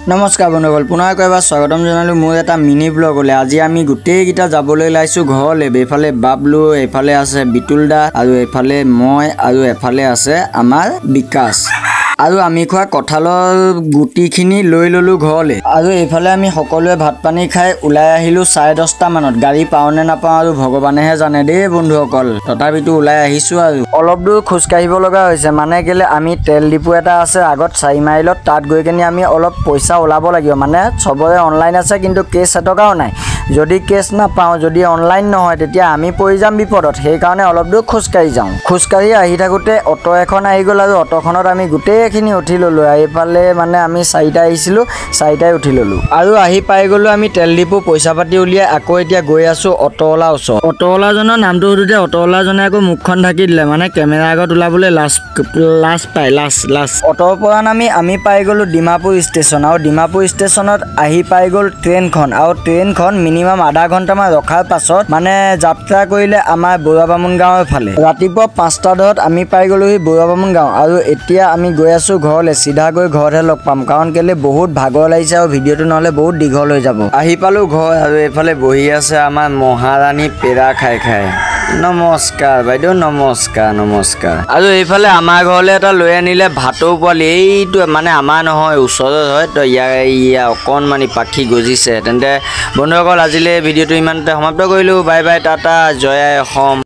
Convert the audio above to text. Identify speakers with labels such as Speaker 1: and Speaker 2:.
Speaker 1: নমস্কাৰ বন্ধুসকল, পুনৰ এবাৰ স্বাগতম জনালোঁ মোৰ এটা মিনি ব্লগলৈ। আজি আমি গোটেইকেইটা যাবলৈ ওলাইছোঁ ঘৰলৈ। এইফালে বাবলু, এইফালে আছে বিতুল দা, আৰু এইফালে মই, আৰু এফালে আছে আমাৰ বিকাশ। আৰু আমি খোৱা কঁঠালৰ গুটিখিনি লৈ ল'লোঁ ঘৰলৈ। আৰু এইফালে আমি সকলোৱে ভাত পানী খাই ওলাই আহিলোঁ 10:30 মানত। গাড়ী পাওঁনে নাপাওঁ আৰু ভগৱানেহে জানে দেই বন্ধুসকল। তথাপিতো ওলাই আহিছোঁ আৰু অলপ দূৰ খোজকাঢ়িব লগা হৈছে, মানে কেলৈ আমি তেল ডিপু এটা আছে আগত 4 মাইলত, তাত গৈ কিনে আমি অলপ পইচা ওলাব লাগিব। মানে চবৰে অনলাইন আছে কিন্তু কেছ এটকাও নাই। যদি কেছ নাপাওঁ, যদি অনলাইন নহয়, তেতিয়া আমি পৰি যাম বিপদত। সেইকাৰণে অলপ দূৰ খোজকাঢ়ি যাওঁ। খোজকাঢ়ি আহি থাকোঁতে অটো এখন আহি গ'ল আৰু অটোখনত আমি গোটেইখিনি উঠি ল'লোঁ। এইফালে মানে আমি 4টা আহিছিলোঁ, 4টাই উঠি ল'লোঁ আৰু আহি পাই গ'লোঁ আমি তেল ডিপু। পইচা পাতি উলিয়াই আকৌ এতিয়া গৈ আছোঁ অটোৱালাৰ ওচৰত। অটোৱালাজনৰ নামটো সুধোঁতে অটোৱালাজনে আকৌ মুখখন ঢাকি দিলে, মানে কেমেৰা আগত ওলাবলৈ লাজ। অটোৰ পৰা নামি আমি পাই গ'লোঁ ডিমাপুৰ ষ্টেচন। আৰু ডিমাপুৰ ষ্টেচনত আহি পাই গ'ল ট্ৰেইনখন। আৰু ট্ৰেইনখন মিনিমাম আধা ঘণ্টামান ৰখাৰ পাছত মানে যাত্ৰা কৰিলে আমাৰ বৰুৱা বামুণ গাঁৱৰ ফালে। ৰাতিপুৱা 5টা আমি পাই গ'লোহি বৰুৱা বামুণ গাঁও। আৰু এতিয়া আমি গৈ আছোঁ ঘৰলৈ। চিধা গৈ ঘৰতহে লগ পাম, কাৰণ কেলৈ বহুত ভাগৰ লাগিছে আৰু ভিডিঅ'টো নহ'লে বহুত দীঘল হৈ যাব। আহি পালোঁ ঘৰ, আৰু এইফালে বহি আছে আমাৰ মহাৰাণী পেৰা খাই। নমস্কাৰ বাইদেউ, নমস্কাৰ। আৰু এইফালে আমাৰ ঘৰলৈ এটা লৈ আনিলে ভাটৌ পোৱালি। এইটো মানে আমাৰ নহয়, ওচৰত হয় তো। ইয়াৰ অকণমানি পাখি গজিছে। তেন্তে বন্ধুসকল, আজিলৈ ভিডিঅ'টো ইমানতে সমাপ্ত কৰিলোঁ। বাই বাই, টাটা, জয় আই অসম।